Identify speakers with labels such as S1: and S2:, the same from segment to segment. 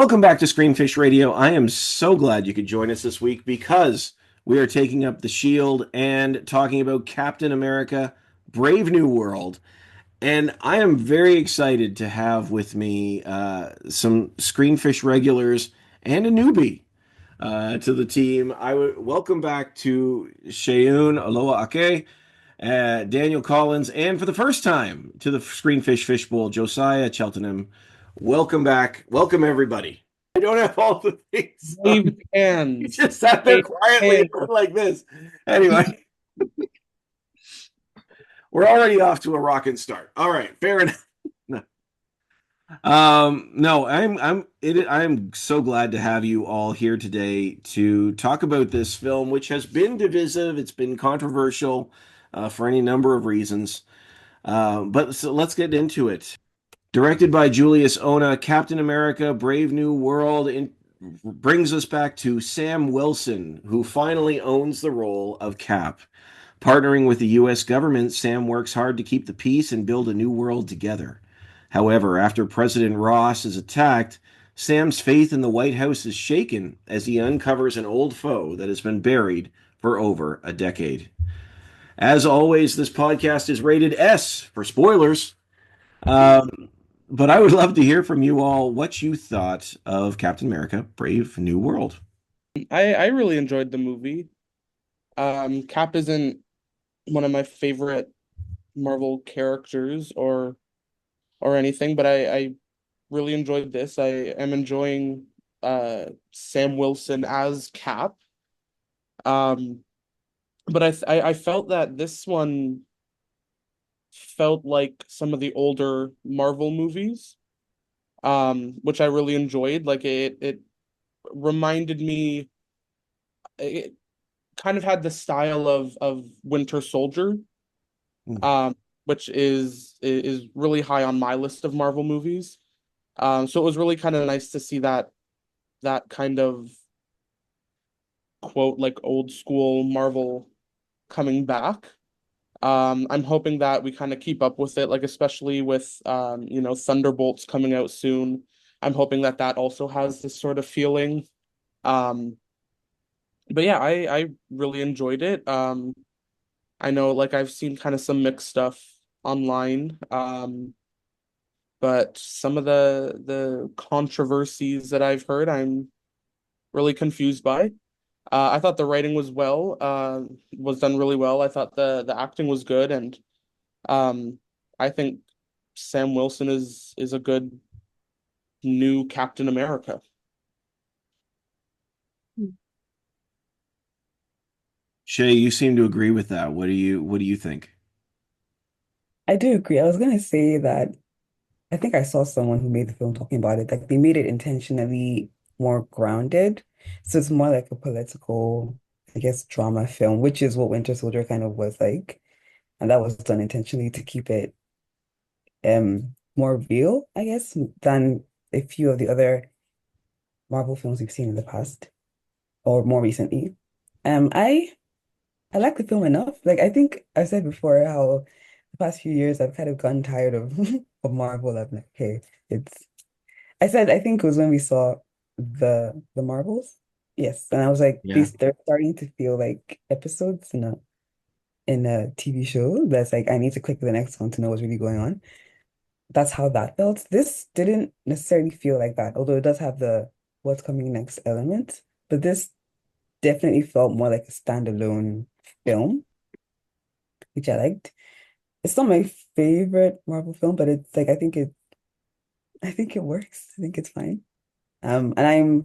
S1: Welcome back to Screenfish Radio. I am so glad you could join us this week because we are taking up the shield and talking about Captain America Brave New World. And I am very excited to have with me some Screenfish regulars and a newbie to the team. I would welcome back to Seun, Olowo-Ake, Daniel Collins, and for the first time to the Screenfish Fishbowl, Josiah, Cheltenham. Welcome back. Welcome, everybody. I don't have all the things.
S2: Wave
S1: You
S2: hands.
S1: just sat there
S2: Wave
S1: quietly
S2: hands.
S1: and went like this. Anyway, we're already off to a rocking start. All right, fair enough. No, I'm so glad to have you all here today to talk about this film, which has been divisive. It's been controversial for any number of reasons. But so let's get into it. Directed by Julius Ona, Captain America: Brave New World brings us back to Sam Wilson, who finally owns the role of Cap. Partnering with the U.S. government, Sam works hard to keep the peace and build a new world together. However, after President Ross is attacked, Sam's faith in the White House is shaken as he uncovers an old foe that has been buried for over a decade. As always, this podcast is rated S for spoilers. Um, but I would love to hear from you all what you thought of Captain America: Brave New World.
S2: I really enjoyed the movie. Cap isn't one of my favorite Marvel characters or anything, but I really enjoyed this. I am enjoying Sam Wilson as Cap. Um, but I felt that this one felt like some of the older Marvel movies, which I really enjoyed. Like it reminded me. It kind of had the style of Winter Soldier,
S1: Mm.
S2: um, which is really high on my list of Marvel movies. So it was really kind of nice to see that kind of quote like old school Marvel coming back. I'm hoping that we kind of keep up with it, like especially with Thunderbolts coming out soon. I'm hoping that that also has this sort of feeling. Um, but yeah, I really enjoyed it. I know like I've seen kind of some mixed stuff online. But some of the controversies that I've heard, I'm really confused by. I thought the writing was done really well. I thought the acting was good, and um, I think Sam Wilson is a good new Captain America.
S1: Shay, you seem to agree with that. What do you think?
S3: I do agree. I was gonna say that I think I saw someone who made the film talking about it. Like they made it intentionally more grounded. So it's more like a political, I guess, drama film, which is what Winter Soldier kind of was like. And that was done intentionally to keep it more real, I guess, than a few of the other Marvel films we've seen in the past or more recently. I like the film enough. Like I think I said before how the past few years I've kind of gotten tired of of Marvel. I'm like, okay, it's I said I think it was when we saw the Marvels. Yes. And I was like,
S1: Yeah.
S3: they're starting to feel like episodes in a TV show that's like I need to click to the next one to know what's really going on. That's how that felt. This didn't necessarily feel like that, although it does have the what's coming next element. But this definitely felt more like a standalone film, which I liked. It's not my favorite Marvel film, but it's like I think it works. I think it's fine. And I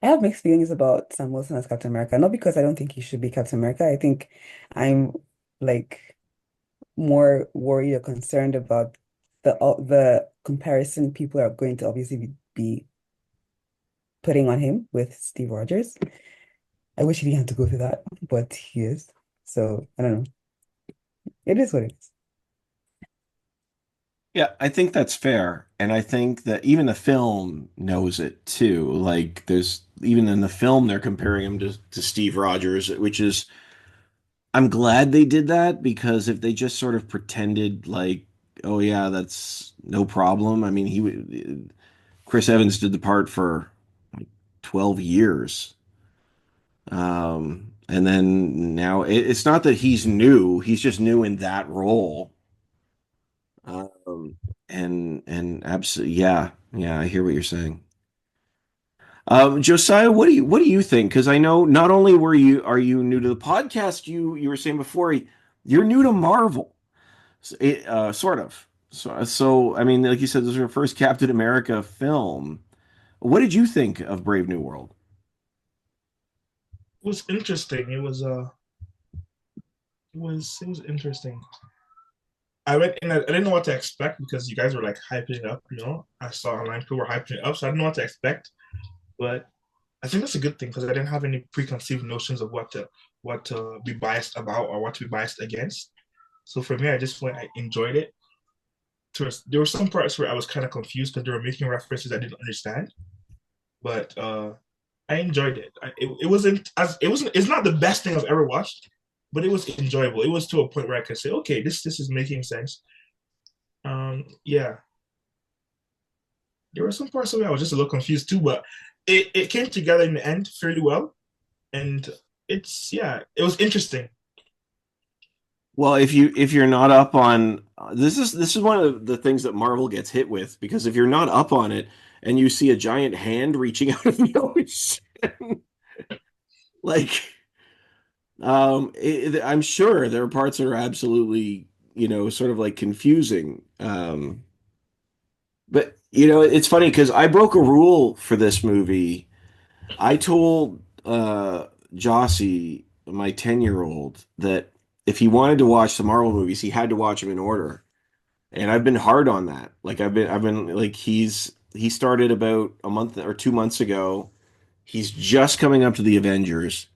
S3: have mixed feelings about Sam Wilson as Captain America. Not because I don't think he should be Captain America. I think I'm like more worried or concerned about the comparison people are going to obviously be putting on him with Steve Rogers. I wish he didn't have to go through that, but he is. So I don't know. It is what it is.
S1: Yeah, I think that's fair. And I think that even the film knows it too. Like there's even in the film they're comparing him to Steve Rogers, which is I'm glad they did that because if they just sort of pretended like oh yeah, that's no problem. I mean, Chris Evans did the part for like 12 years. And then now it's not that he's new, he's just new in that role. Um, and absolutely, yeah, yeah, I hear what you're saying. Josiah, what do you think? Because I know not only were you are you new to the podcast, you were saying before you're new to Marvel, sort of. So I mean, like you said, this was your first Captain America film. What did you think of Brave New World?
S4: It was interesting. It was interesting. I went in. I didn't know what to expect because you guys were like hyping it up. I saw online people were hyping it up, so I didn't know what to expect. But I think that's a good thing because I didn't have any preconceived notions of what to be biased about or what to be biased against. So for me, I just went. I enjoyed it. There were some parts where I was kind of confused because they were making references I didn't understand, but I enjoyed it. It wasn't as it wasn't. It's not the best thing I've ever watched, but it was enjoyable. It was to a point where I could say, okay, this is making sense. Yeah, there were some parts of it I was just a little confused too, but it came together in the end fairly well, and it was interesting.
S1: Well, if you're not up on this is one of the things that Marvel gets hit with because if you're not up on it and you see a giant hand reaching out of the ocean, like I'm sure there are parts that are absolutely sort of like confusing. But it's funny because I broke a rule for this movie. I told Jossie, my 10-year-old, that if he wanted to watch the Marvel movies, he had to watch them in order. And I've been hard on that. Like I've been like he started about a month or 2 months ago. He's just coming up to the Avengers,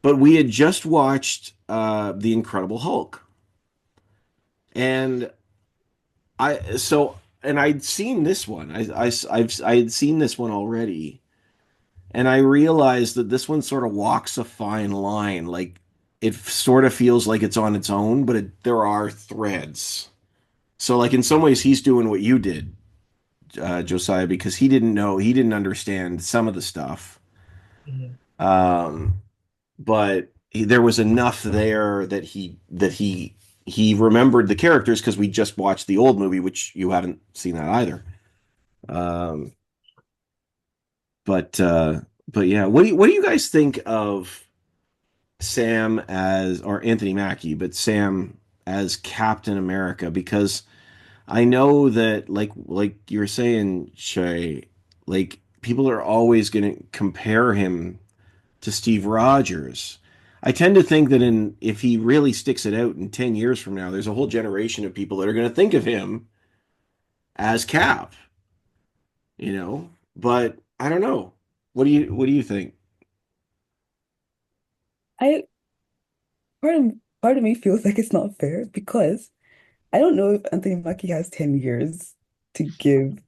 S1: but we had just watched The Incredible Hulk. And I'd seen this one. I had seen this one already. And I realized that this one sort of walks a fine line. Like it sort of feels like it's on its own, but there are threads. So like in some ways he's doing what you did, Josiah, because he didn't understand some of the stuff.
S4: Mhm.
S1: Um, but there was enough there that he remembered the characters because we just watched the old movie, which you haven't seen that either. Um, but uh, but yeah, what do you guys think of Sam as or Anthony Mackie, but Sam as Captain America? Because I know that like you're saying, Shay, like people are always going to compare him to Steve Rogers. I tend to think that if he really sticks it out in 10 years from now, there's a whole generation of people that are going to think of him as Cap, you know? But I don't know. What do you think?
S3: I part of me feels like it's not fair because I don't know if Anthony Mackie has 10 years to give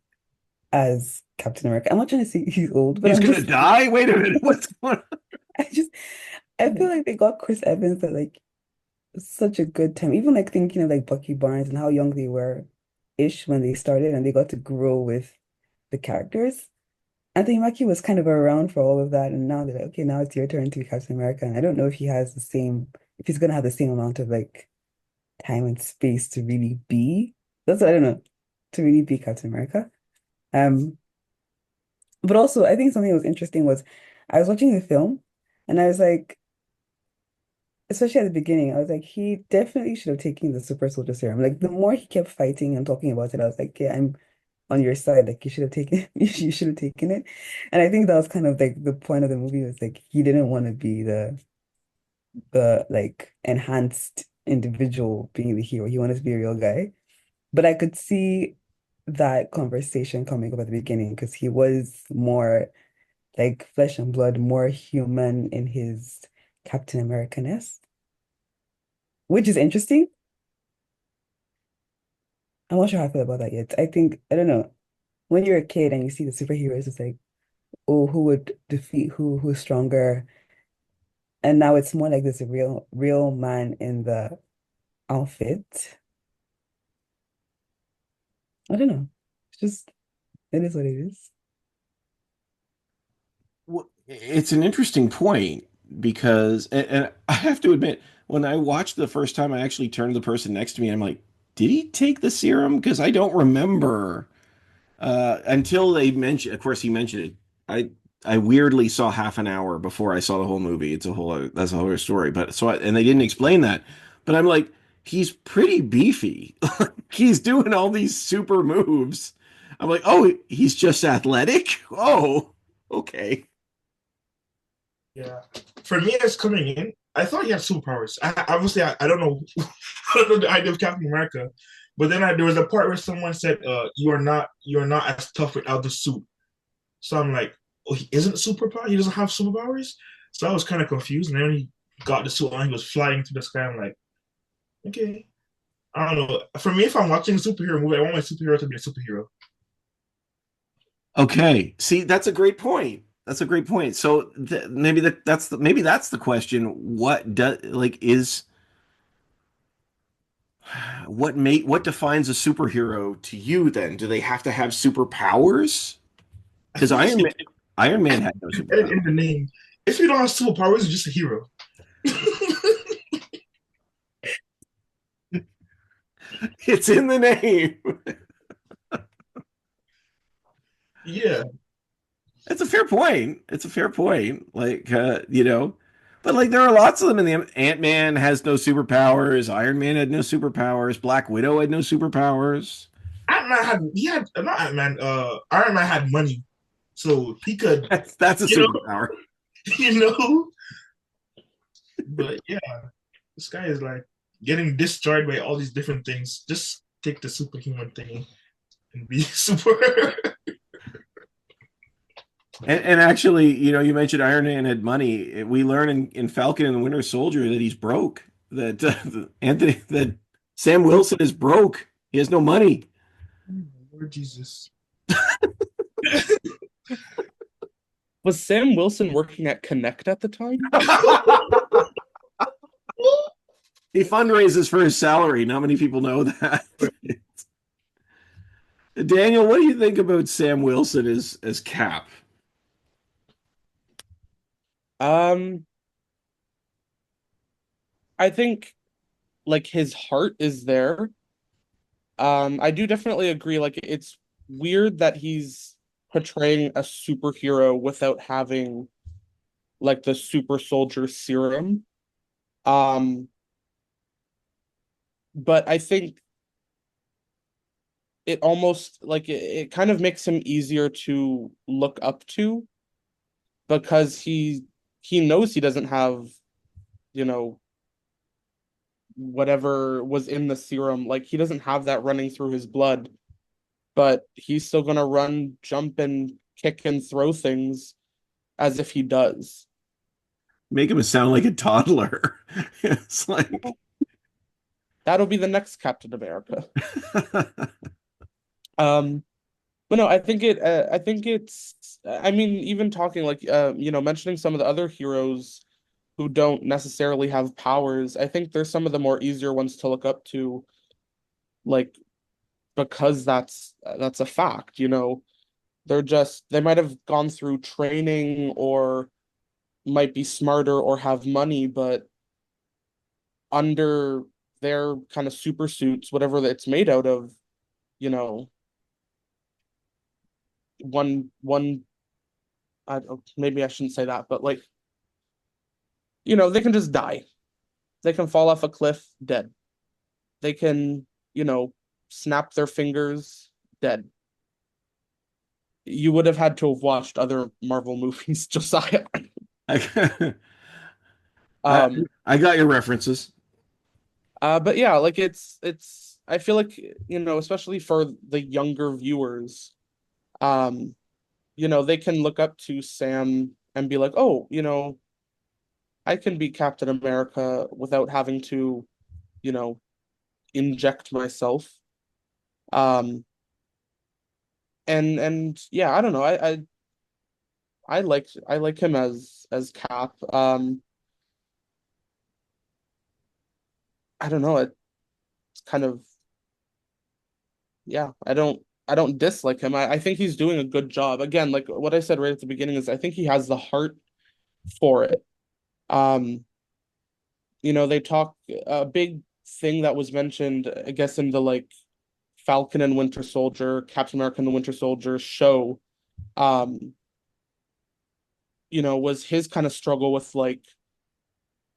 S3: as Captain America. I'm not trying to say he's old, but
S1: He's
S3: I'm
S1: going to
S3: just
S1: die? Wait a minute. What's going
S3: I just I feel
S1: on?
S3: like they got Chris Evans at like such a good time. Even like thinking of like Bucky Barnes and how young they were ish when they started and they got to grow with the characters. Anthony Mackie was kind of around for all of that, and now they're like, okay, now it's your turn to be Captain America. And I don't know if he has the same, if he's gonna have the same amount of like time and space to really be. That's what I don't know, to really be Captain America. Um, but also I think something that was interesting was I was watching the film and I was like, especially at the beginning, I was like, he definitely should have taken the super soldier serum. Like the more he kept fighting and talking about it, I was like, yeah, I'm on your side. Like you should have taken you should have taken it. And I think that was kind of like the point of the movie was like he didn't want to be the like enhanced individual being the hero. He wanted to be a real guy. But I could see that conversation coming up at the beginning because he was more like flesh and blood, more human in his Captain America-ness, which is interesting. I'm not sure how I feel about that yet. I think, I don't know, when you're a kid and you see the superheroes, it's like, oh, who would defeat who's stronger? And now it's more like this real man in the outfit. I don't know. It's just it is what it is.
S1: Well, it's an interesting point because, and I have to admit, when I watched the first time, I actually turned to the person next to me and I'm like, did he take the serum? Because I don't remember until they mentioned, of course, he mentioned it. I weirdly saw half an hour before I saw the whole movie. That's a whole other story. But and they didn't explain that. But I'm like, he's pretty beefy. He's doing all these super moves. I'm like, oh, he's just athletic? Oh, okay.
S4: Yeah. For me, as coming in, I thought he had superpowers. I don't know, I don't know the idea of Captain America, but then there was a part where someone said, you are not as tough without the suit." So I'm like, "Oh, he isn't superpower. He doesn't have superpowers." So I was kind of confused. And then when he got the suit on, he was flying through the sky. I'm like, okay, I don't know. For me, if I'm watching a superhero movie, I want my superhero to be a superhero.
S1: Okay. See, that's a great point. That's a great point. So maybe that's the question. What does like is what defines a superhero to you then? Do they have to have superpowers?
S4: I
S1: Because
S4: think
S1: Iron Man had no
S4: in
S1: superpowers.
S4: the name. If you don't have superpowers, you're just a hero.
S1: It's in the name.
S4: Yeah,
S1: It's a fair point. It's a fair point. But like there are lots of them in the Ant-Man has no superpowers, Iron Man had no superpowers, Black Widow had no superpowers.
S4: Ant Man had he had not Ant Man. Iron Man had money, so he could,
S1: That's a
S4: you know,
S1: superpower.
S4: you know. But yeah, this guy is like getting destroyed by all these different things. Just take the superhuman thing and be super.
S1: And actually, you mentioned Iron Man had money. We learn in Falcon and the Winter Soldier that he's broke. That Sam Wilson is broke. He has no money.
S4: Lord Jesus.
S2: Was Sam Wilson working at Connect at the time?
S1: He fundraises for his salary. Not many people know that. Daniel, what do you think about Sam Wilson as Cap?
S2: Um, I think like his heart is there. I do definitely agree. Like it's weird that he's portraying a superhero without having like the super soldier serum. Um, but I think it almost like it kind of makes him easier to look up to because he knows he doesn't have, you know, whatever was in the serum. Like he doesn't have that running through his blood, but he's still gonna run, jump, and kick and throw things as if he does.
S1: Make him sound like a toddler. It's like
S2: That'll be the next Captain America. Um, but no, I think it's. I mean, even talking like mentioning some of the other heroes who don't necessarily have powers. I think there's some of the more easier ones to look up to, like because that's a fact. They might have gone through training or might be smarter or have money, but under their kind of super suits, whatever it's made out of, you know, one maybe I shouldn't say that, but like, they can just die. They can fall off a cliff dead. They can, snap their fingers dead. You would have had to have watched other Marvel movies, Josiah.
S1: I,
S2: Um,
S1: I got your references.
S2: but yeah, like it's I feel like, especially for the younger viewers, um, they can look up to Sam and be like, oh, I can be Captain America without having to, you know, inject myself. Um, and yeah, I don't know. I like him as Cap. I don't know. It's kind of yeah, I don't dislike him. I think he's doing a good job. Again, like what I said right at the beginning is I think he has the heart for it. Um, they talk a big thing that was mentioned, I guess, in the like Falcon and Winter Soldier, Captain America and the Winter Soldier show, um, was his kind of struggle with like,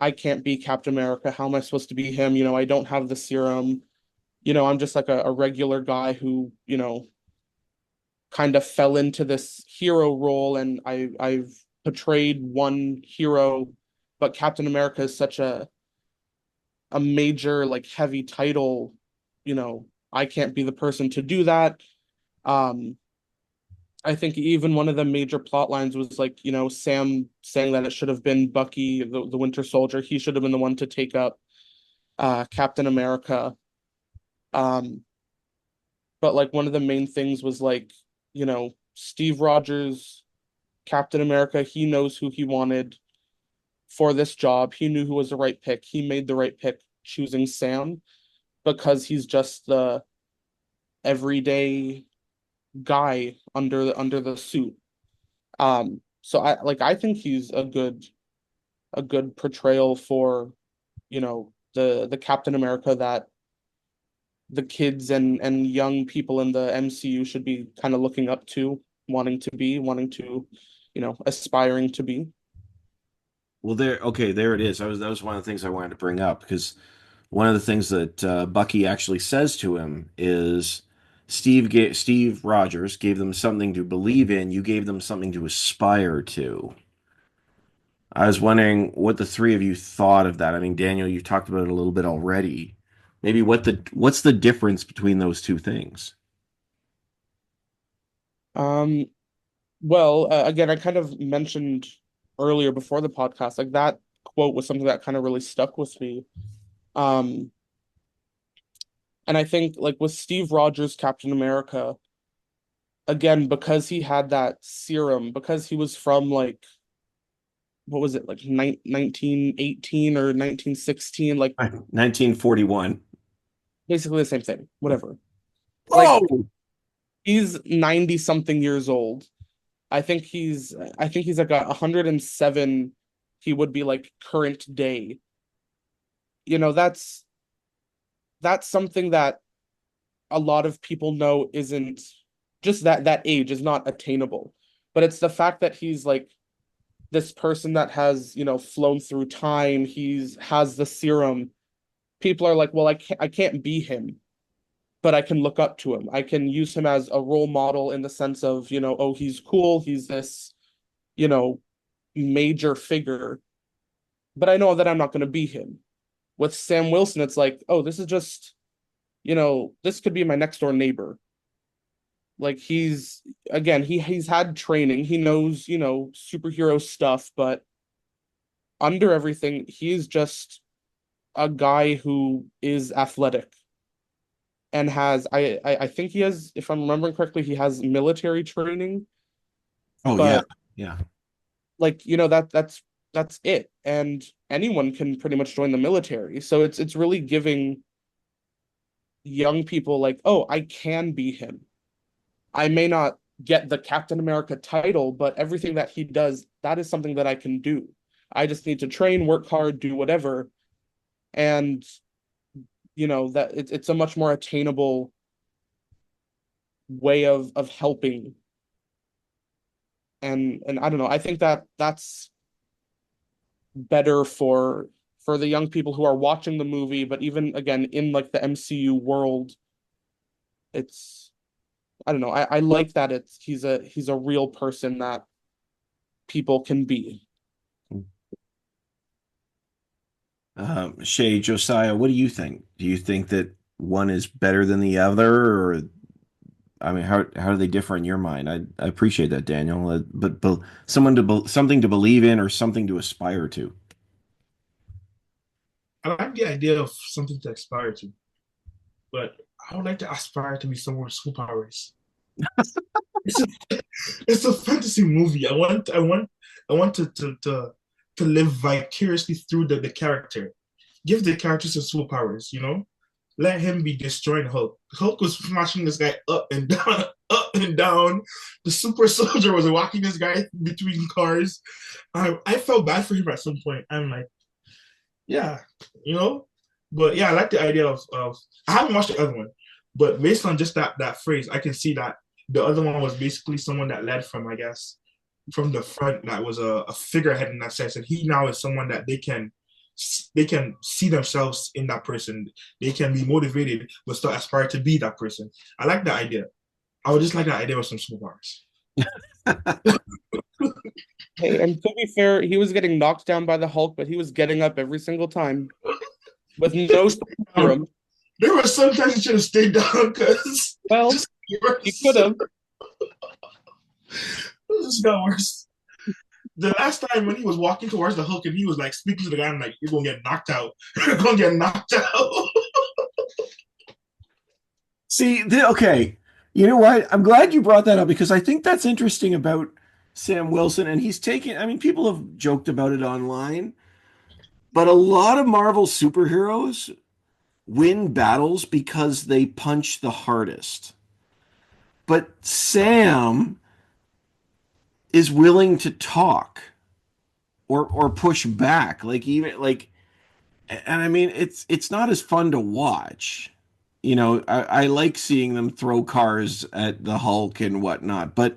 S2: I can't be Captain America. How am I supposed to be him? I don't have the serum. I'm just like a regular guy who, kind of fell into this hero role and I've portrayed one hero, but Captain America is such a major like heavy title, I can't be the person to do that. Um, I think even one of the major plot lines was like, Sam saying that it should have been Bucky, the Winter Soldier. He should have been the one to take up Captain America. Um, but like one of the main things was like, Steve Rogers, Captain America, he knows who he wanted for this job. He knew who was the right pick. He made the right pick choosing Sam because he's just the everyday guy under the suit. So I think he's a good portrayal for, the Captain America that the kids and young people in the MCU should be kind of looking up to, wanting to, aspiring to be.
S1: Well, there it is. That was one of the things I wanted to bring up because one of the things that Bucky actually says to him is Steve Rogers gave them something to believe in. You gave them something to aspire to. I was wondering what the three of you thought of that. I mean, Daniel, you talked about it a little bit already. Maybe what's the difference between those two things?
S2: Um, well, again, I kind of mentioned earlier before the podcast, like that quote was something that kind of really stuck with me. Um, and I think like with Steve Rogers, Captain America, again, because he had that serum, because he was from like what was it, like 1918 or 1916, like
S1: 1941.
S2: basically the same thing, whatever. Like
S1: Whoa!
S2: he's 90 something years old. I think he's like 107. He would be like current day. That's something that a lot of people know isn't just that age is not attainable. But it's the fact that he's like this person that has, flown through time, he's has the serum. People are like, well, I can't be him, but I can look up to him. I can use him as a role model in the sense of, oh, he's cool, he's this, you know, major figure, but I know that I'm not going to be him. With Sam Wilson, it's like, oh, this is just, this could be my next door neighbor. Like he's again, he's had training, he knows, superhero stuff, but under everything, he's just a guy who is athletic and has I think he has, if I'm remembering correctly, he has military training,
S1: Oh yeah,
S2: but
S1: yeah.
S2: like that's it, and anyone can pretty much join the military, so it's really giving young people like, oh, I can be him. I may not get the Captain America title, but everything that he does, that is something that I can do. I just need to train, work hard, do whatever, and that it's a much more attainable way of helping. And I don't know, I think that's better for the young people who are watching the movie, but even again in like the MCU world, it's, I don't know, I like that it's he's a real person that people can be.
S1: Shay, Josiah, what do you think? Do you think that one is better than the other, or I mean, how do they differ in your mind? I appreciate that, Daniel, but something to believe in or something to aspire to.
S4: I like the idea of something to aspire to, but I would like to aspire to be someone with superpowers. It's a, it's a fantasy movie. I want to live vicariously through the character. Give the characters some superpowers, let him be destroying Hulk. Hulk was smashing this guy up and down, up and down. The super soldier was walking this guy between cars. I felt bad for him at some point. I'm like, yeah, you know. But yeah, I like the idea of I haven't watched the other one, but based on just that phrase, I can see that the other one was basically someone that led from, I guess, from the front, that was a figurehead in that sense, and he now is someone that they can see themselves in that person. They can be motivated, but still aspire to be that person. I like that idea. I would just like that idea with some small bars.
S2: Hey, and to be fair, he was getting knocked down by the Hulk, but he was getting up every single time with no serum.
S4: There were sometimes he should have stayed down because
S2: Well,
S4: just
S2: he could have.
S4: it just got worse. The last time when he was walking towards the Hulk and he was like speaking to the guy, I'm like, you're gonna get knocked out. You're gonna get knocked out.
S1: See, okay. You know what? I'm glad you brought that up because I think that's interesting about Sam Wilson. And he's taken, I mean, people have joked about it online, but a lot of Marvel superheroes win battles because they punch the hardest. But Sam is willing to talk or push back. Like even like and I mean it's not as fun to watch. You know, I like seeing them throw cars at the Hulk and whatnot, but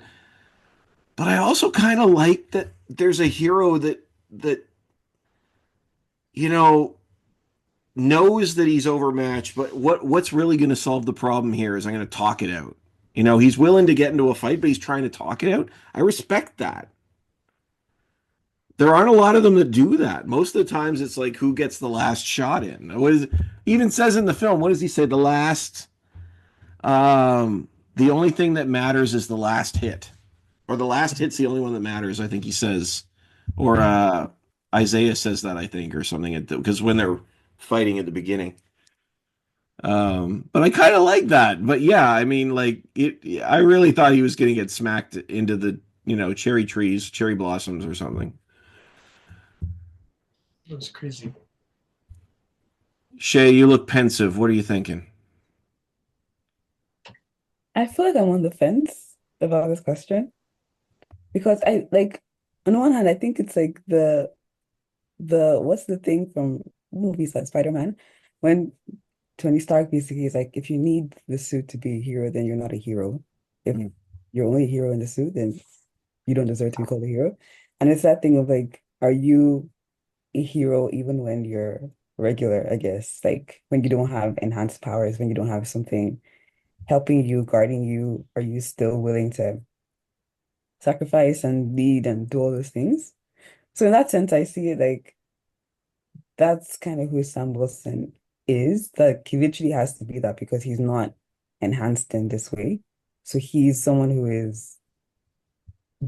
S1: I also kind of like that there's a hero that you know knows that he's overmatched, but what's really going to solve the problem here is I'm going to talk it out. You know, he's willing to get into a fight, but he's trying to talk it out. I respect that. There aren't a lot of them that do that. Most of the times it's like who gets the last shot in. What is even says in the film, what does he say? The only thing that matters is the last hit. Or the last hit's the only one that matters, I think he says. Or Isaiah says that, I think, or something, because when they're fighting at the beginning. But I kind of like that. But yeah, I mean, like I really thought he was going to get smacked into the, cherry trees, cherry blossoms or something.
S4: That's crazy.
S1: Shay, you look pensive. What are you thinking?
S3: I feel like I'm on the fence about this question because I like on the one hand I think it's like the what's the thing from movies like Spider-Man when Tony Stark basically is like if you need the suit to be a hero then you're not a hero. If you're only a hero in the suit then you don't deserve to be called a hero. And it's that thing of like are you a hero even when you're regular, I guess, like when you don't have enhanced powers, when you don't have something helping you, guarding you, are you still willing to sacrifice and lead and do all those things? So in that sense, I see it like that's kind of who Sam Wilson is. Like he literally has to be that because he's not enhanced in this way. So he's someone who is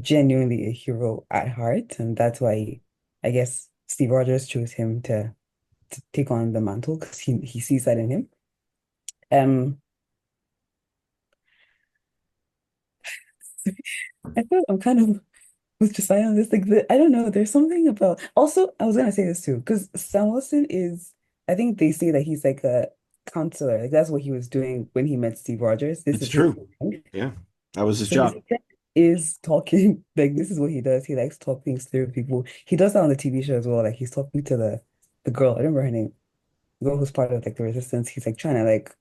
S3: genuinely a hero at heart, and that's why I guess Steve Rogers chose him to take on the mantle because he sees that in him. Um, I feel I'm kind of with Josiah on this. Like I don't know. There's something about. Also, I was gonna say this too because Sam Wilson is. I think they say that he's like a counselor. Like that's what he was doing when he met Steve Rogers. This
S1: It's
S3: is his
S1: true.
S3: thing.
S1: Yeah, that was his
S3: So his
S1: job.
S3: thing is talking. Like this is what he does. He likes talk things through with people. He does that on the TV show as well. Like he's talking to the girl. I don't remember her name. The girl who's part of like the resistance. He's like trying to like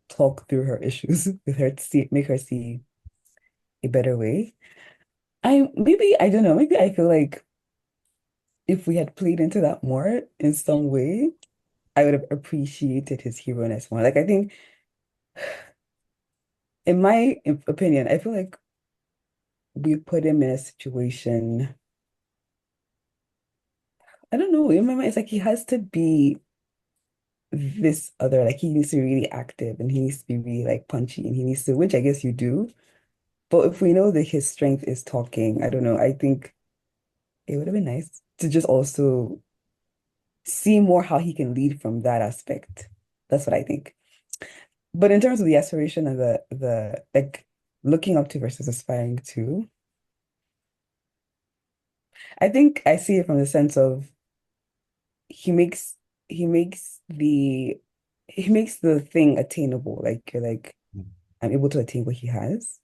S3: talk through her issues with her to see make her see a better way. I don't know, maybe I feel like if we had played into that more in some way, I would have appreciated his hero-ness more. Like I think in my opinion, I feel like we put him in a situation, I don't know, in my mind, it's like he has to be this other, like he needs to be really active and he needs to be really like punchy and he needs to, which I guess you do. But if we know that his strength is talking, I don't know, I think it would have been nice to just also see more how he can lead from that aspect. That's what I think. But in terms of the aspiration and the like looking up to versus aspiring to, I think I see it from the sense of he makes he makes the he makes the thing attainable. Like you're like, I'm able to attain what he has.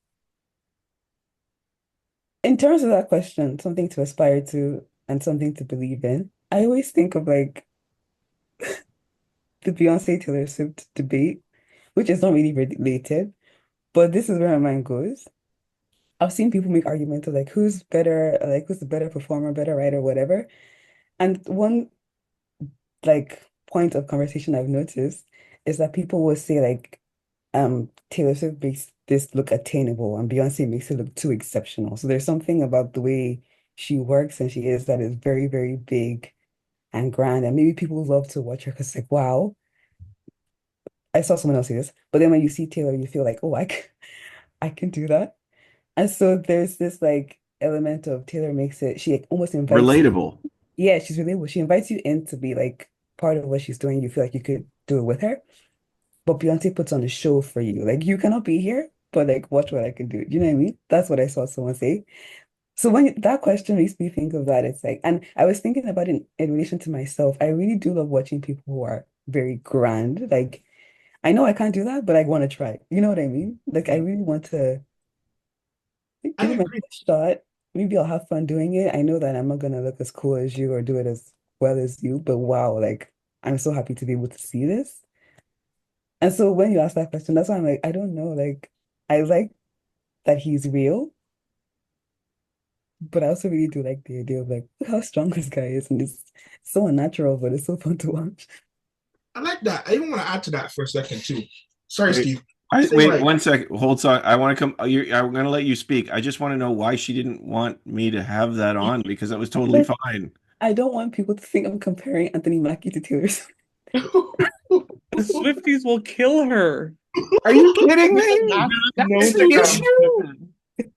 S3: In terms of that question, something to aspire to and something to believe in, I always think of like the Beyonce Taylor Swift debate, which is not really related, but this is where my mind goes. I've seen people make arguments of like who's better, like who's the better performer, better writer, whatever. And one like point of conversation I've noticed is that people will say like Taylor Swift makes this look attainable and Beyonce makes it look too exceptional. So there's something about the way she works and she is that is very, very big and grand. And maybe people love to watch her because it's like, wow, I saw someone else say this. But then when you see Taylor, you feel like, oh, I can do that. And so there's this like element of Taylor makes it, she like, almost invites you.
S1: Relatable.
S3: Yeah, she's relatable. She invites you in to be like part of what she's doing. You feel like you could do it with her. But Beyonce puts on a show for you. Like you cannot be here, but like watch what I can do. You know what I mean? That's what I saw someone say. So when that question makes me think of that, it's like, and I was thinking about it in relation to myself. I really do love watching people who are very grand. Like I know I can't do that, but I want to try. You know what I mean? Like I really want to
S4: I
S3: give it my
S4: agree.
S3: best shot. Maybe I'll have fun doing it. I know that I'm not gonna look as cool as you or do it as well as you, but wow, like I'm so happy to be able to see this. And so when you ask that question, that's why I'm like, I don't know. Like I like that he's real, but I also really do like the idea of like look how strong this guy is, and it's so unnatural, but it's so fun to watch.
S4: I like that. I even want to add to that for a second too. Sorry,
S1: Wait,
S4: Steve. I think
S1: wait
S4: like
S1: one second. Hold on. I want to come. I'm going to let you speak. I just want to know why she didn't want me to have that on because that was totally
S3: But
S1: fine.
S3: I don't want people to think I'm comparing Anthony Mackie to Taylor Swift.
S2: The Swifties will kill her.
S1: Are you kidding
S2: With a
S1: me? That's
S2: known
S1: the
S2: Taylor
S1: issue.
S2: Swift.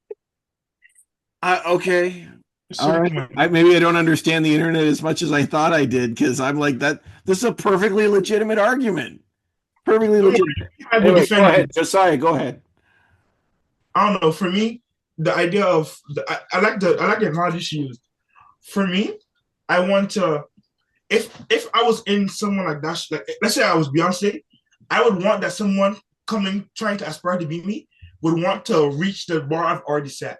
S1: Okay. All
S4: so
S1: right. Maybe I don't understand the internet as much as I thought I did because I'm like that. This is a perfectly legitimate argument. Perfectly
S4: don't worry,
S1: legitimate.
S4: I will
S1: Anyway, go
S4: defend you.
S1: ahead, Josiah. Go ahead.
S4: I don't know. For me, the idea of I like the analogy she used. For me, I want to if I was in someone like that, like let's say I was Beyonce, I would want that someone coming trying to aspire to be me would want to reach the bar I've already set.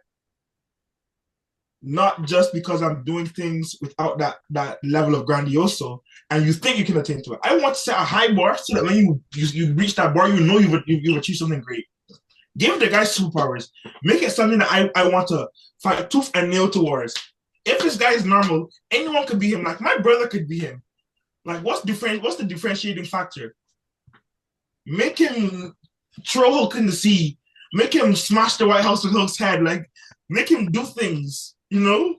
S4: Not just because I'm doing things without that level of grandioso, and you think you can attain to it. I want to set a high bar so that when you reach that bar, you know you've achieved something great. Give the guy superpowers. Make it something that I want to fight tooth and nail towards. If this guy is normal, anyone could be him. Like my brother could be him. Like what's different? What's the differentiating factor? Make him throw Hulk in the sea. Make him smash the White House with Hulk's head. Like make him do things. You know?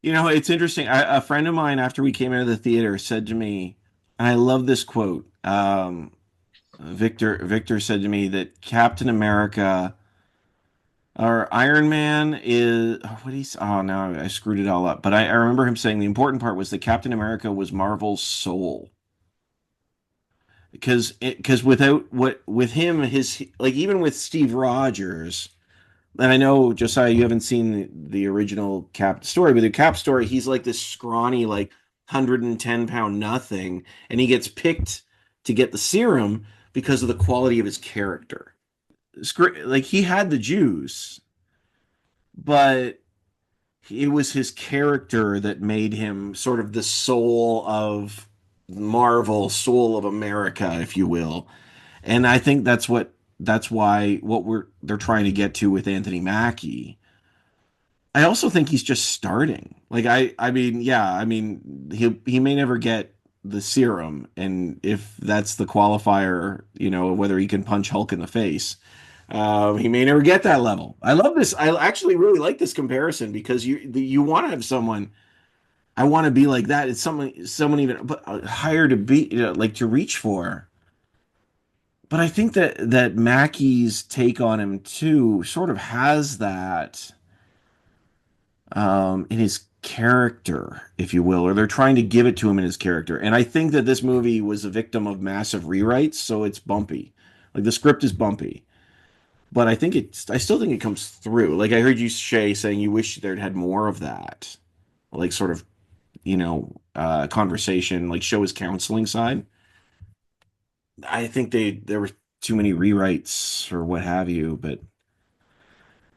S1: You know, it's interesting. A friend of mine, after we came out of the theater, said to me, and I love this quote. Victor said to me that Captain America or Iron Man is what he's. Oh no, I screwed it all up. But I remember him saying the important part was that Captain America was Marvel's soul. Because without what with him his like even with Steve Rogers. And I know, Josiah, you haven't seen the original Cap story, but the Cap story, he's like this scrawny, like 110-pound nothing, and he gets picked to get the serum because of the quality of his character. Like he had the juice, but it was his character that made him sort of the soul of Marvel, soul of America, if you will. And I think that's why what they're trying to get to with Anthony Mackie. I also think he's just starting. Like I mean, yeah, I mean he may never get the serum, and if that's the qualifier, you know, whether he can punch Hulk in the face, he may never get that level. I love this. I actually really like this comparison because you want to have someone. I want to be like that. It's someone even but higher to be like to reach for. But I think that Mackie's take on him too sort of has that in his character, if you will, or they're trying to give it to him in his character. And I think that this movie was a victim of massive rewrites, so it's bumpy. Like the script is bumpy, but I still think it comes through. Like I heard you, Shay, saying you wish there'd had more of that, like sort of, conversation, like show his counseling side. I think there were too many rewrites or what have you, but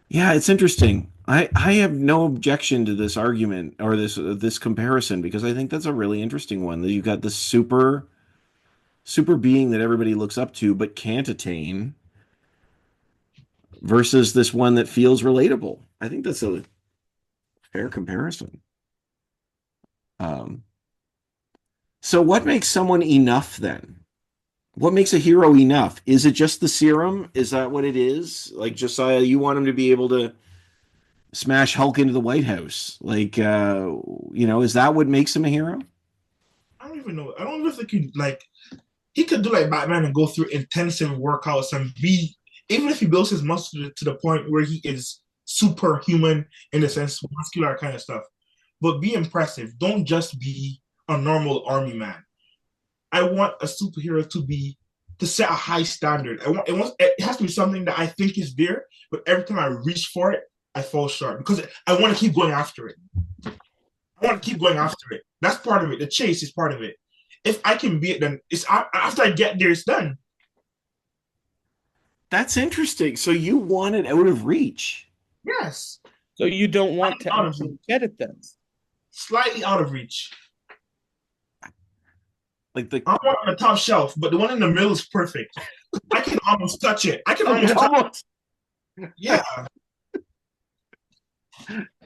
S1: yeah, it's interesting. I have no objection to this argument or this comparison because I think that's a really interesting one. That you've got this super being that everybody looks up to but can't attain versus this one that feels relatable. I think that's a fair comparison. Um, so what makes someone enough then? What makes a hero enough? Is it just the serum? Is that what it is? Like Josiah, you want him to be able to smash Hulk into the White House. Like, is that what makes him a hero?
S4: I don't even know. I don't even think he could do like Batman and go through intensive workouts and be, even if he builds his muscle to the point where he is superhuman in the sense muscular kind of stuff. But be impressive. Don't just be a normal army man. I want a superhero to set a high standard. It has to be something that I think is there, but every time I reach for it, I fall short because I want to keep going after it. I want to keep going after it. That's part of it. The chase is part of it. If I can be it, then it's after I get there, it's done.
S1: That's interesting. So you want it out of reach.
S4: Yes.
S2: So you don't want to
S4: Out of
S2: actually
S4: reach.
S2: get it then.
S4: Slightly out of reach.
S1: Like the
S4: I want on the top shelf, but the one in the middle is perfect. I can almost touch it. I can almost touch it. Yeah.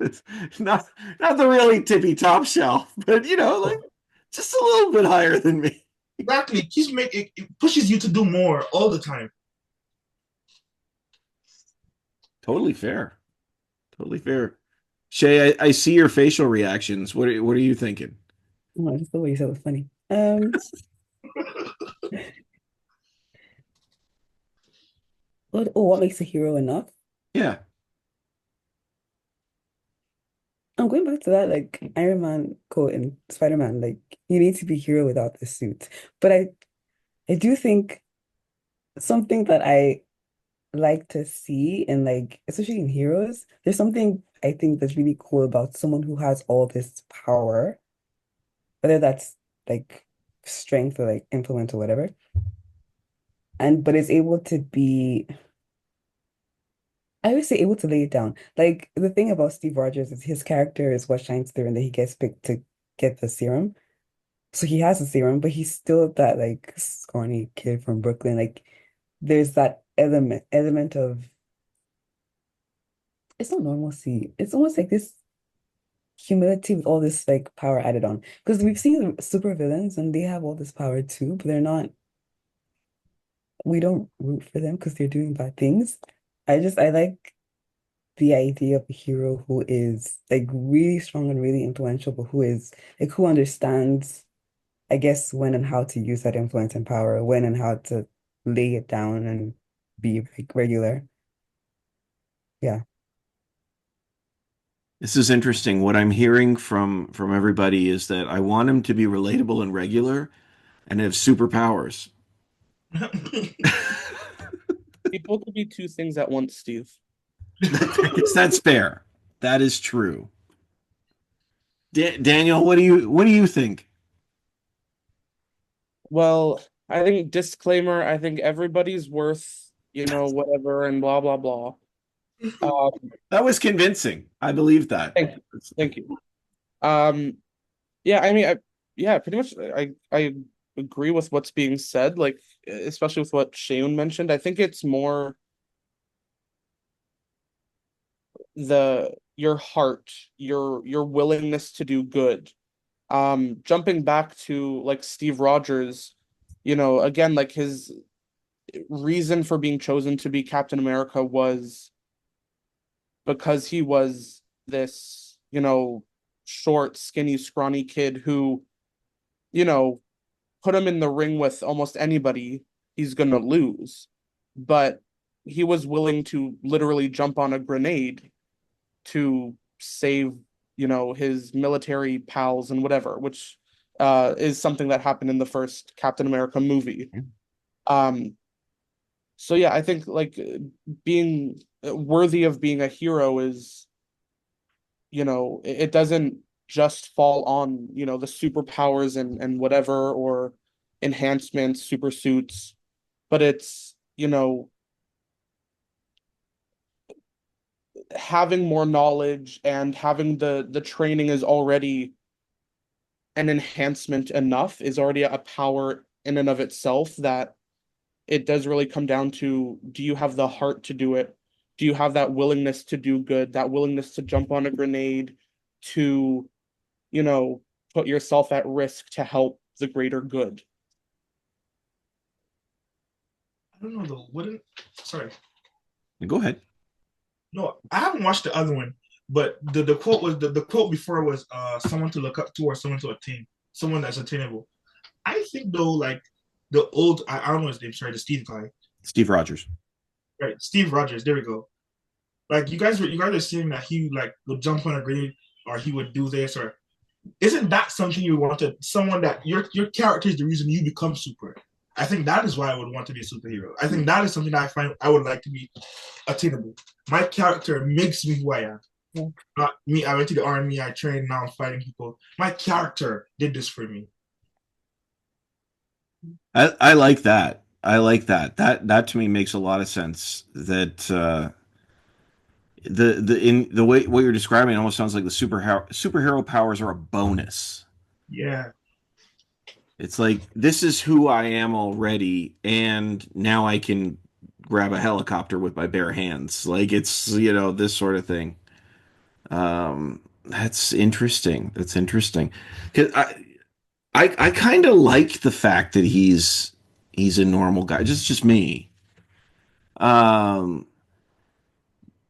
S1: it's not the really tippy top shelf, but like just a little bit higher than me.
S4: Exactly. It pushes you to do more all the time.
S1: Totally fair. Totally fair. Shay, I see your facial reactions. What are you thinking?
S3: Oh, just the way you said it was funny. What makes a hero enough?
S1: Yeah.
S3: I'm going back to that like Iron Man quote in Spider-Man, like you need to be hero without the suit. But I do think something that I like to see in like especially in heroes, there's something I think that's really cool about someone who has all this power, whether that's like strength or like influence or whatever, and but is able to be I always say able to lay it down. Like the thing about Steve Rogers is his character is what shines through and then he gets picked to get the serum. So he has a serum, but he's still that like scrawny kid from Brooklyn. Like there's that element of it's not normalcy. It's almost like this humility with all this like power added on. Because we've seen super villains and they have all this power too, but they're not, we don't root for them because they're doing bad things. I like the idea of a hero who is like really strong and really influential, but who is like who understands, I guess, when and how to use that influence and power, when and how to lay it down and be like regular. Yeah.
S1: This is interesting. What I'm hearing from everybody is that I want him to be relatable and regular and have superpowers.
S2: People could be two things at once, Steve.
S1: I guess that's fair. That is true. Daniel, what do you think?
S2: Well, I think disclaimer, I think everybody's worth, whatever and blah blah blah.
S1: That was convincing. I believe that.
S2: Thank you. Thank you. Yeah, I mean, yeah, pretty much I agree with what's being said, like especially with what Seun mentioned. I think it's more your heart, your willingness to do good. Jumping back to like Steve Rogers, again, like his reason for being chosen to be Captain America was because he was this, short, skinny, scrawny kid who, you know, put him in the ring with almost anybody, he's gonna lose. But he was willing to literally jump on a grenade to save, his military pals and whatever, which is something that happened in the first Captain America movie. Um, so yeah, I think like being worthy of being a hero is, it doesn't just fall on, the superpowers and whatever, or enhancements, super suits, but it's, having more knowledge and having the training is already an enhancement enough, is already a power in and of itself, that it does really come down to, do you have the heart to do it? Do you have that willingness to do good, that willingness to jump on a grenade, to, you know, put yourself at risk to help the greater good?
S4: I don't know though. Wouldn't sorry.
S1: Go ahead.
S4: No, I haven't watched the other one, but the quote was the quote before was someone to look up to or someone to attain, someone that's attainable. I think though, like the old I don't know his name, sorry, the Steve guy.
S1: Steve Rogers.
S4: Right, Steve Rogers, there we go. Like you guys are saying that he like would jump on a grenade or he would do this, or isn't that something you wanted? Someone that your character is the reason you become super. I think that is why I would want to be a superhero. I think that is something that I find I would like to be attainable. My character makes me who I am.
S3: Yeah.
S4: Not me. I went to the army. I trained. Now I'm fighting people. My character did this for me.
S1: I like that. I like that. That to me makes a lot of sense. That the in the way what you're describing, it almost sounds like the superhero powers are a bonus.
S4: Yeah.
S1: It's like this is who I am already, and now I can grab a helicopter with my bare hands. Like it's this sort of thing. That's interesting. That's interesting. 'Cause I kind of like the fact that he's a normal guy. Just me. Um,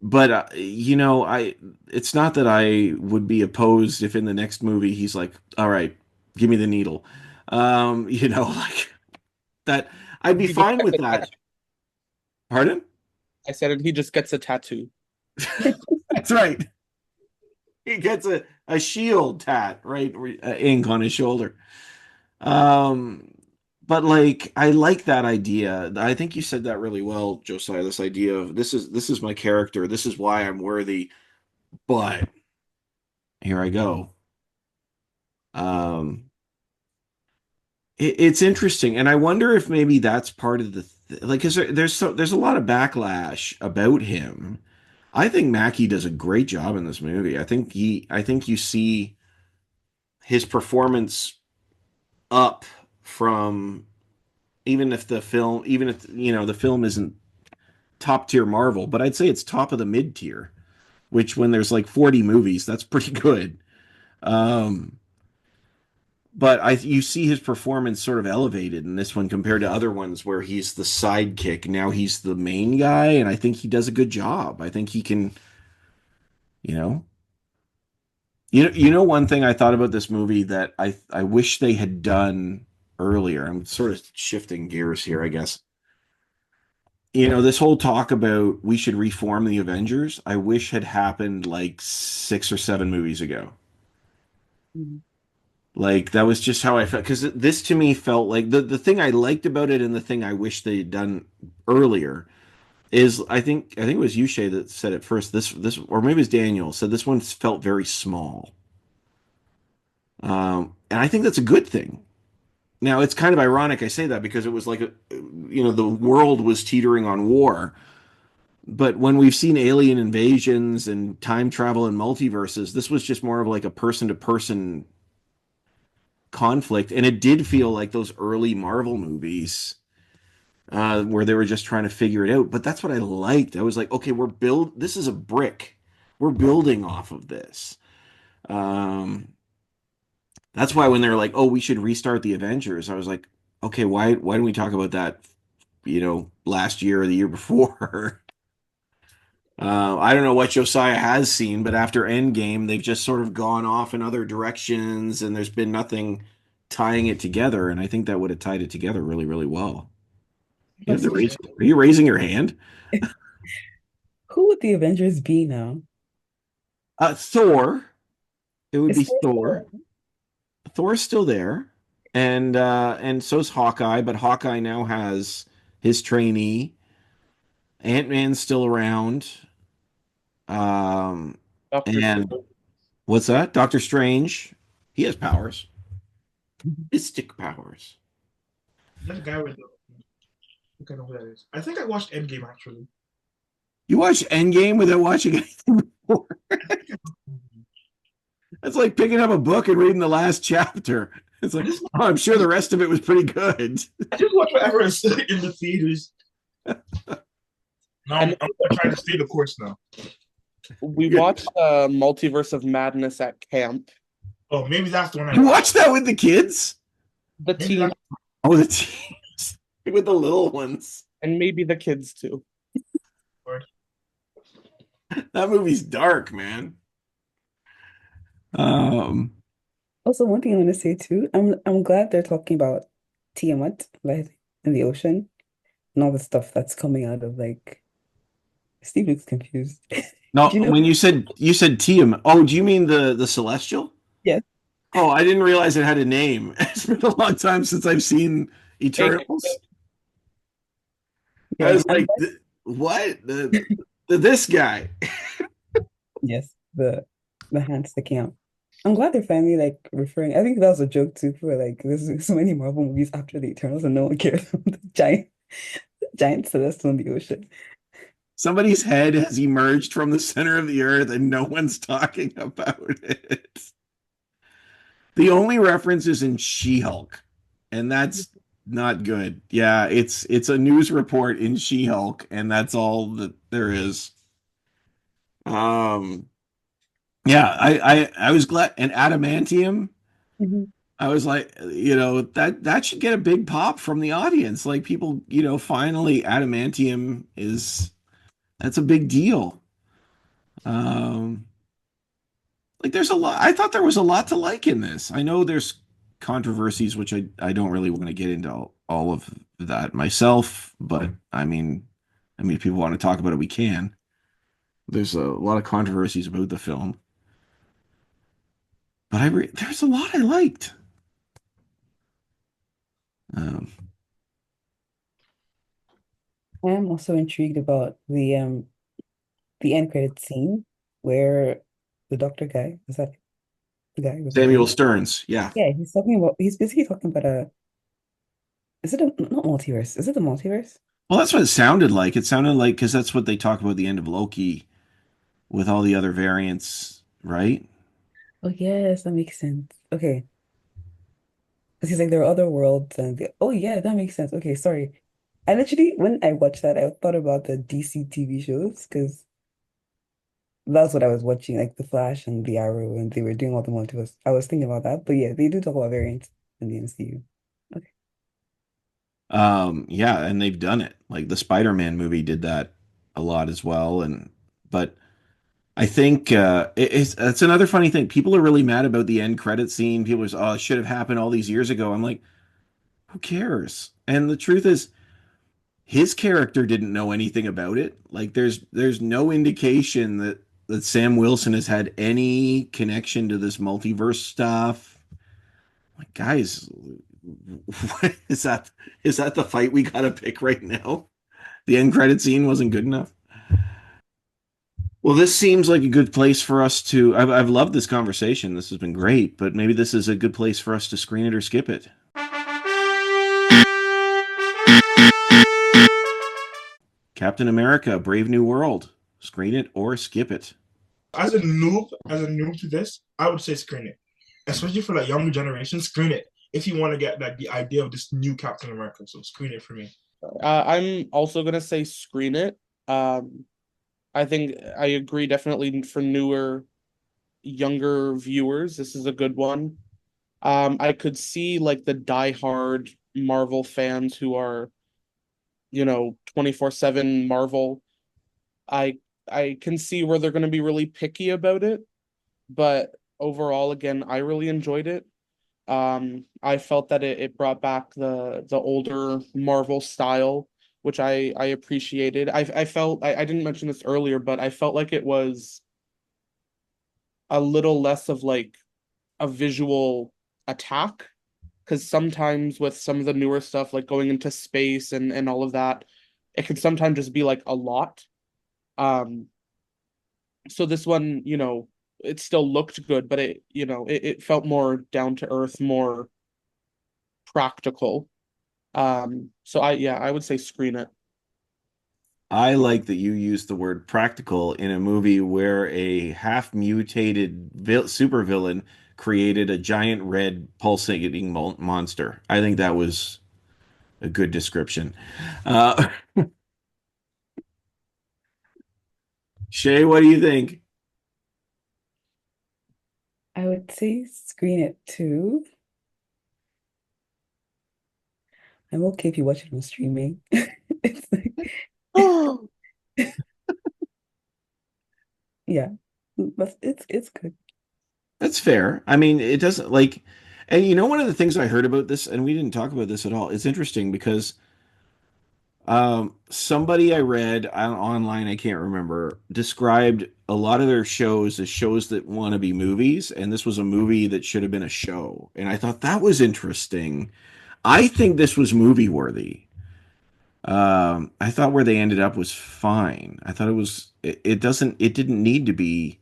S1: but I it's not that I would be opposed if in the next movie he's like, "All right, give me the needle." Like that. I'd be
S2: He just
S1: fine
S2: gets
S1: with
S2: a
S1: that.
S2: tattoo.
S1: Pardon?
S2: I said he just gets a tattoo.
S1: That's right. He gets a shield tat, right? Ink on his shoulder. Um, but like I like that idea. I think you said that really well, Josiah. This idea of this is my character. This is why I'm worthy. But here I go. Um, it's interesting, and I wonder if maybe that's part of like because there's a lot of backlash about him. I think Mackie does a great job in this movie. I think you see his performance up from even if the film isn't top tier Marvel, but I'd say it's top of the mid tier, which when there's like 40 movies, that's pretty good. Um, but you see his performance sort of elevated in this one compared to other ones where he's the sidekick. Now he's the main guy, and I think he does a good job. I think he can, you know. One thing I thought about this movie that I wish they had done earlier. I'm sort of shifting gears here, I guess. This whole talk about we should reform the Avengers, I wish had happened like 6 or 7 movies ago.
S3: Mhm.
S1: Like that was just how I felt because this to me felt like the thing I liked about it and the thing I wish they had done earlier is I think it was you Shay that said it first. This or maybe it was Daniel said this one felt very small. And I think that's a good thing. Now it's kind of ironic I say that because it was like the world was teetering on war. But when we've seen alien invasions and time travel and multiverses, this was just more of like a person to person conflict. And it did feel like those early Marvel movies where they were just trying to figure it out. But that's what I liked. I was like, okay, this is a brick. We're building off of this. Um, that's why when they're like, oh, we should restart the Avengers, I was like, okay, why didn't we talk about that, last year or the year before? I don't know what Josiah has seen, but after Endgame, they've just sort of gone off in other directions, and there's been nothing tying it together. And I think that would have tied it together really, really well. You have
S3: That's
S1: to
S3: true.
S1: are you raising your hand?
S3: Who would the Avengers be now?
S1: Thor. It would
S3: Is
S1: be
S3: Thor
S1: Thor.
S3: still
S1: Thor's still there, and so's Hawkeye, but Hawkeye now has his trainee. Ant-Man's still around. Um,
S2: Doctor
S1: and
S2: Strange.
S1: what's that? Doctor Strange. He has powers.
S3: alive?
S1: Mystic powers.
S4: That guy with the I don't know who that is. I think I watched Endgame actually.
S1: You watched Endgame without watching anything before. That's like picking up a book and reading the last chapter. It's
S4: I
S1: like,
S4: just
S1: oh, I'm sure the rest of it was pretty good.
S4: I just watch whatever is in the theaters. Now
S2: And
S4: I'm trying to stay the course now.
S2: we
S1: Yeah.
S2: watched Multiverse of Madness at camp.
S4: Oh, maybe that's the one I
S1: You
S4: watched.
S1: watched that with the kids?
S2: The
S4: Maybe
S2: teen
S1: Oh, the teens with the little ones.
S2: and maybe the kids too.
S1: That movie's dark, man. Um,
S3: Also, one thing I want to say too, I'm glad they're talking about Tiamat, like in the ocean, and all the stuff that's coming out of like Steve looks confused.
S1: no,
S3: Do you know?
S1: when you said Tiamat, oh, do you mean the Celestial?
S3: Yes.
S1: Oh, I didn't realize it had a name. It's been a long time since I've seen Eternals. I
S3: Yeah.
S1: was like, what? This guy.
S3: Yes, the hand sticking out. I'm glad they're finally like referring. I think that was a joke too for like there's so many Marvel movies after the Eternals and no one cares about the giant celestial in the ocean.
S1: Somebody's head has emerged from the center of the earth and no one's talking about it. The only reference is in She-Hulk, and that's not good. Yeah, it's a news report in She-Hulk, and that's all that there is. Um, yeah, I was glad, and adamantium.
S3: Mhm.
S1: I was like, that should get a big pop from the audience. Like people, finally adamantium that's a big deal. Um, like there's a lot. I thought there was a lot to like in this. I know there's controversies, which I don't really want to get into all of that myself, but if people want to talk about it, we can. There's a lot of controversies about the film, but there's a lot I liked. Um,
S3: I am also intrigued about the end credit scene where the doctor guy, is that the guy with the
S1: Samuel
S3: brain?
S1: Stearns, yeah.
S3: Yeah, he's basically talking about is it a not multiverse? Is it the multiverse?
S1: Well, that's what it sounded like. It sounded like because that's what they talk about at the end of Loki with all the other variants, right?
S3: Oh yes, that makes sense. Okay. Because he's like there are other worlds oh yeah, that makes sense. Okay, sorry. I literally when I watched that I thought about the DC TV shows because that's what I was watching, like The Flash and The Arrow, and they were doing all the multiverse. I was thinking about that, but yeah, they do talk about variants in the MCU. Okay.
S1: Yeah, and they've done it. Like the Spider-Man movie did that a lot as well. But I think it's another funny thing. People are really mad about the end credit scene. People was, oh, it should have happened all these years ago. I'm like, who cares? And the truth is, his character didn't know anything about it. Like there's no indication that Sam Wilson has had any connection to this multiverse stuff. Like, guys, what is that the fight we gotta pick right now? The end credit scene wasn't good enough. Well, this seems like a good place for us to. I've loved this conversation. This has been great, but maybe this is a good place for us to screen it or skip it. Captain America: Brave New World. Screen it or skip it.
S4: As a noob to this, I would say screen it, especially for like younger generation. Screen it if you want to get like the idea of this new Captain America. So screen it for me.
S2: I'm also gonna say screen it. I think I agree definitely for newer, younger viewers. This is a good one. I could see like the diehard Marvel fans who are, 24/7 Marvel. I I can see where they're going to be really picky about it, but overall, again, I really enjoyed it. I felt that it brought back the older Marvel style, which I appreciated. I felt I didn't mention this earlier, but I felt like it was a little less of like a visual attack because sometimes with some of the newer stuff like going into space and all of that, it can sometimes just be like a lot. Um, so this one, it still looked good, but it felt more down to earth, more practical. So I would say screen it.
S1: I like that you used the word practical in a movie where a half mutated supervillain created a giant red pulsating monster. I think that was a good description. Uh, Shay, what do you think?
S3: I would say screen it too. I'm okay if you watch it on streaming. It's like, yeah, but it's good.
S1: That's fair. I mean, it doesn't like, and one of the things I heard about this, and we didn't talk about this at all. It's interesting because somebody I read online, I can't remember, described a lot of their shows as shows that want to be movies, and this was a movie that should have been a show. And I thought that was interesting. I think this was movie worthy. I thought where they ended up was fine. I thought it didn't need to be,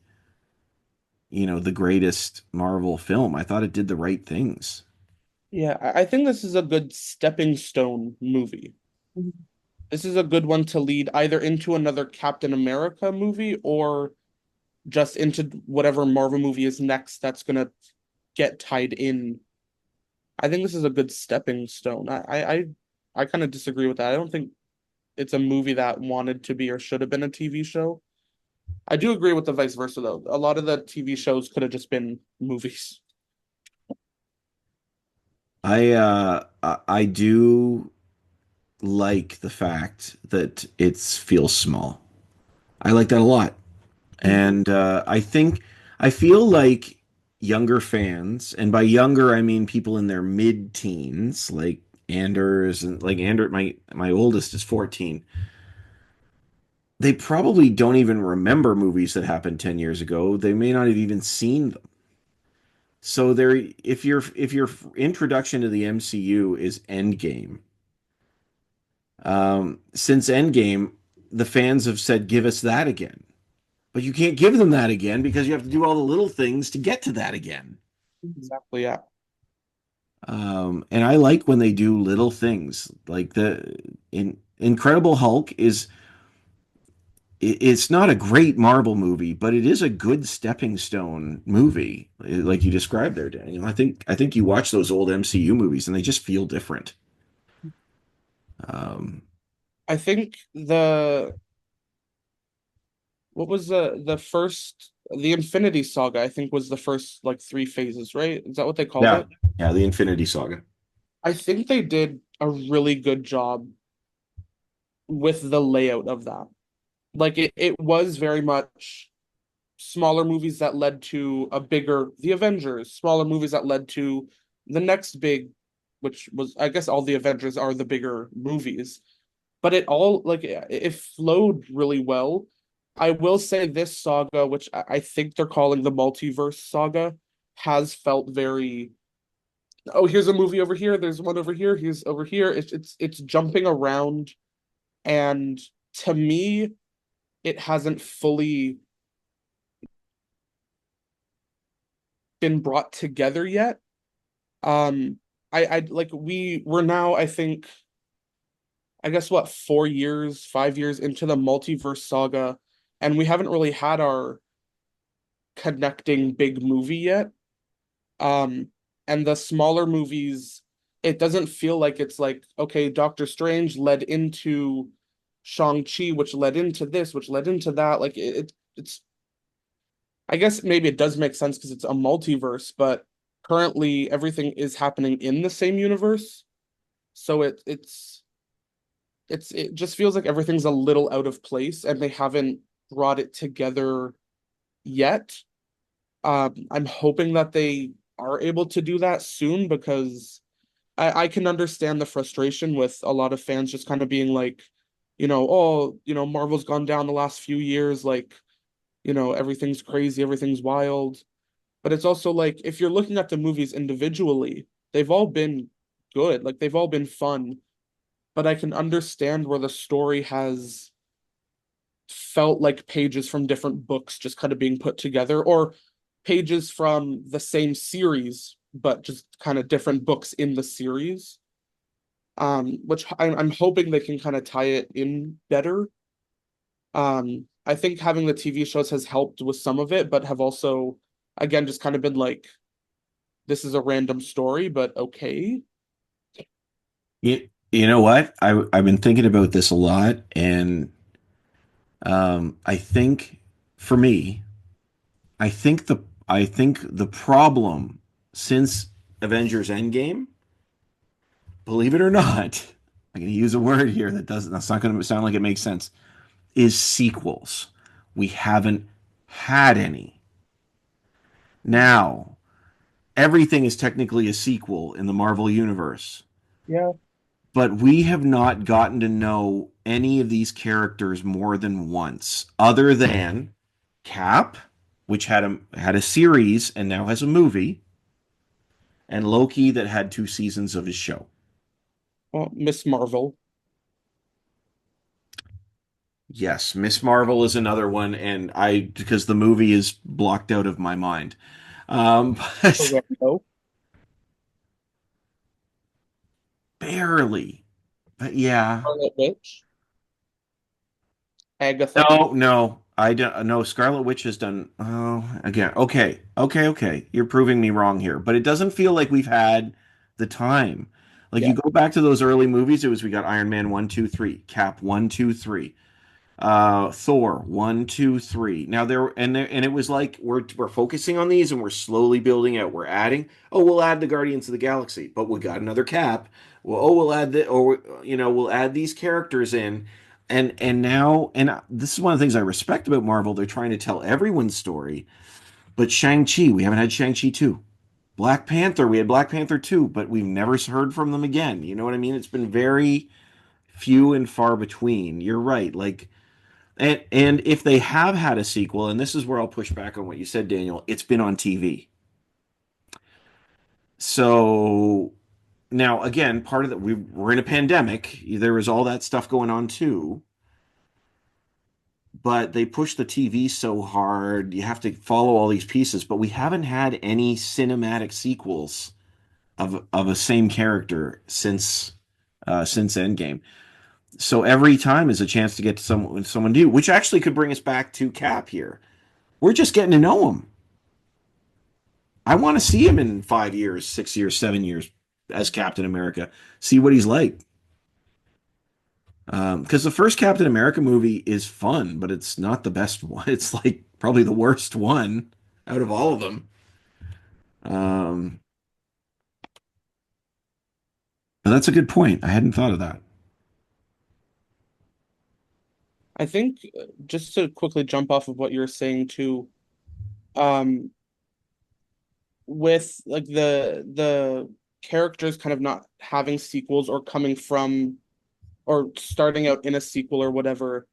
S1: the greatest Marvel film. I thought it did the right things.
S2: Yeah, I think this is a good stepping stone movie. This is a good one to lead either into another Captain America movie or just into whatever Marvel movie is next that's gonna get tied in. I think this is a good stepping stone. I kind of disagree with that. I don't think it's a movie that wanted to be or should have been a TV show. I do agree with the vice versa though. A lot of the TV shows could have just been movies.
S1: I do like the fact that it feels small. I like that a lot. And I feel like younger fans, and by younger I mean people in their mid-teens, like Anders, and like my oldest is 14. They probably don't even remember movies that happened 10 years ago. They may not have even seen them. So if your introduction to the MCU is Endgame, since Endgame, the fans have said, "Give us that again." But you can't give them that again because you have to do all the little things to get to that again.
S2: Exactly, yeah.
S1: And I like when they do little things like Incredible Hulk it's not a great Marvel movie, but it is a good stepping stone movie, like you described there, Daniel. I think you watch those old MCU movies and they just feel different. Um,
S2: I think the what was the Infinity Saga, I think was the first like three phases, right? Is that what they called
S1: yeah,
S2: it?
S1: yeah, the Infinity Saga.
S2: I think they did a really good job with the layout of that. Like it was very much smaller movies that led to a bigger The Avengers, smaller movies that led to the next big, which was I guess all the Avengers are the bigger movies. But it all like it flowed really well. I will say this saga, which I think they're calling the multiverse saga, has felt very, oh, here's a movie over here, there's one over here, here's over here. It's jumping around, and to me, it hasn't fully been brought together yet. Um, I like we're now, I think, I guess what, 4 years, 5 years into the multiverse saga, and we haven't really had our connecting big movie yet. Um, and the smaller movies, it doesn't feel like it's like, okay, Doctor Strange led into Shang-Chi, which led into this, which led into that. Like it's I guess maybe it does make sense because it's a multiverse, but currently everything is happening in the same universe. So it just feels like everything's a little out of place and they haven't brought it together yet. I'm hoping that they are able to do that soon because I can understand the frustration with a lot of fans just kind of being like, oh, Marvel's gone down the last few years, like, everything's crazy, everything's wild. But it's also like if you're looking at the movies individually, they've all been good, like they've all been fun, but I can understand where the story has felt like pages from different books just kind of being put together, or pages from the same series, but just kind of different books in the series. which I'm hoping they can kind of tie it in better. I think having the TV shows has helped with some of it, but have also, again, just kind of been like, this is a random story, but okay.
S1: You know what? I've been thinking about this a lot, and I think for me, I think the problem since Avengers Endgame, believe it or not, I'm going to use a word here that's not going to sound like it makes sense, is sequels. We haven't had any. Now, everything is technically a sequel in the Marvel universe,
S2: Yeah.
S1: but we have not gotten to know any of these characters more than once, other than Cap, which had a series and now has a movie, and Loki that had 2 seasons of his show.
S2: Well, Miss Marvel.
S1: Yes, Miss Marvel is another one, and I because the movie is blocked out of my mind. But
S2: Orlando.
S1: barely. But yeah.
S2: Scarlet Witch. Agatha.
S1: No, no. I don't no, Scarlet Witch has done again. Okay. Okay, okay. You're proving me wrong here, but it doesn't feel like we've had the time. Like
S2: Yeah.
S1: you go back to those early movies, it was we got Iron Man 1, 2, 3, Cap 1, 2, 3. Thor 1, 2, 3. Now there and it was like we're focusing on these and we're slowly building out. We're adding. Oh, we'll add the Guardians of the Galaxy, but we got another Cap. Well, oh, we'll add the or we'll add these characters in. And now this is one of the things I respect about Marvel. They're trying to tell everyone's story. But Shang-Chi, we haven't had Shang-Chi 2. Black Panther, we had Black Panther 2, but we've never heard from them again. You know what I mean? It's been very few and far between. You're right. Like and if they have had a sequel, and this is where I'll push back on what you said, Daniel, it's been on TV. So now, again, part of that we're in a pandemic. There was all that stuff going on too, but they push the TV so hard. You have to follow all these pieces, but we haven't had any cinematic sequels of a same character since Endgame. So every time is a chance to get to someone new, which actually could bring us back to Cap here. We're just getting to know him. I want to see him in 5 years, 6 years, 7 years as Captain America. See what he's like. Because the first Captain America movie is fun, but it's not the best one. It's like probably the worst one out of all of them. Um, but that's a good point. I hadn't thought of that.
S2: I think just to quickly jump off of what you were saying too, um, with like the characters kind of not having sequels or coming from or starting out in a sequel or whatever,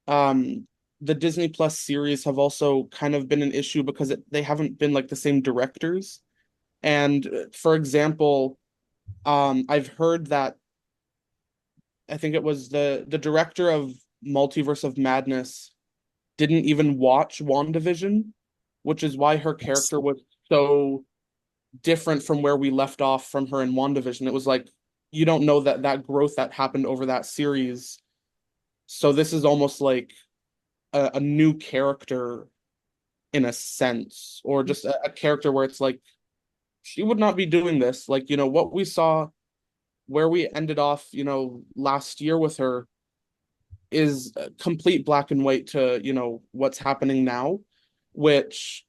S2: um, the Disney Plus series have also kind of been an issue because they haven't been like the same directors. And for example, I've heard that I think it was the director of Multiverse of Madness didn't even watch WandaVision, which is why her character was so different from where we left off from her in WandaVision. It was like you don't know that growth that happened over that series. So this is almost like a new character in a sense, or just a character where it's like she would not be doing this. Like, what we saw where we ended off, last year with her is complete black and white to, what's happening now, which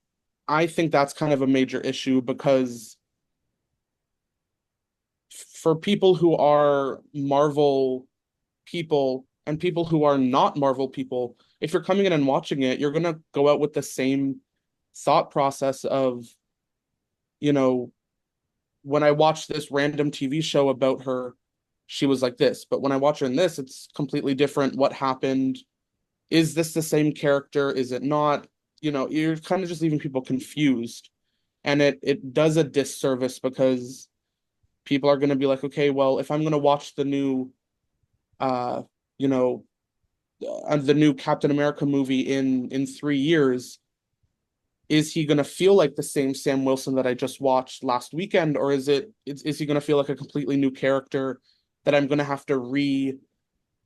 S2: I think that's kind of a major issue because for people who are Marvel people and people who are not Marvel people, if you're coming in and watching it, you're going to go out with the same thought process of, you know, when I watched this random TV show about her, she was like this. But when I watch her in this, it's completely different. What happened? Is this the same character? Is it not? You're kind of just leaving people confused. And it does a disservice because people are going to be like, okay, well, if I'm going to watch uh, you know, the new Captain America movie in 3 years, is he going to feel like the same Sam Wilson that I just watched last weekend, or is he going to feel like a completely new character that I'm gonna have to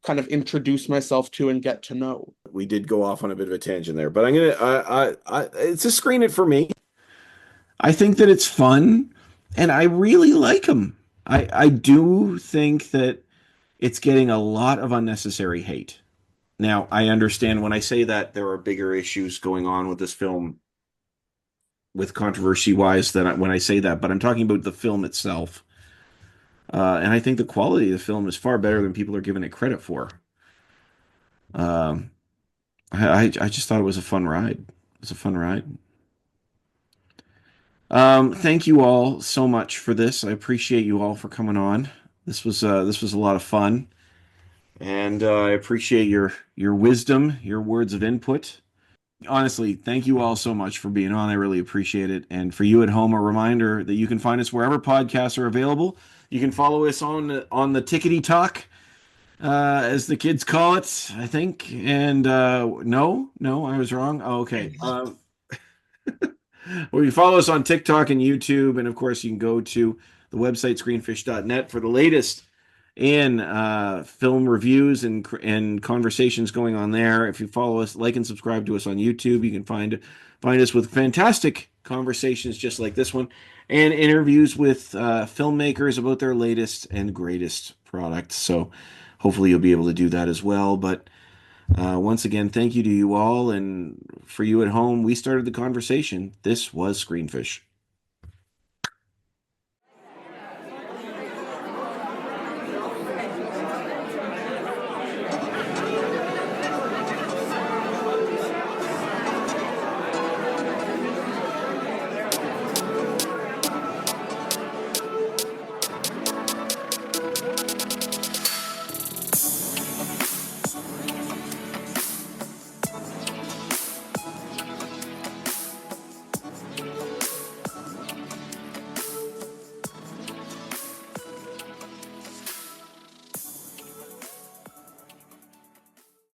S2: kind of introduce myself to and get to know.
S1: We did go off on a bit of a tangent there, but I'm gonna it's a screen it for me. I think that it's fun, and I really like him. I do think that it's getting a lot of unnecessary hate. Now, I understand when I say that there are bigger issues going on with this film, with controversy wise, than when I say that, but I'm talking about the film itself. And I think the quality of the film is far better than people are giving it credit for. Um, I just thought it was a fun ride. It was a fun ride. Thank you all so much for this. I appreciate you all for coming on. This was a lot of fun, and I appreciate your wisdom, your words of input. Honestly, thank you all so much for being on. I really appreciate it. And for you at home, a reminder that you can find us wherever podcasts are available. You can follow us on the Tickety Talk, as the kids call it, I think. And no, I was wrong. Oh, okay. Well, you follow us on TikTok and YouTube, and of course, you can go to the website screenfish.net for the latest in film reviews and conversations going on there. If you follow us, like and subscribe to us on YouTube, you can find us with fantastic conversations just like this one, and interviews with filmmakers about their latest and greatest products. So hopefully you'll be able to do that as well. But once again, thank you to you all, and for you at home, we started the conversation. This was Screenfish.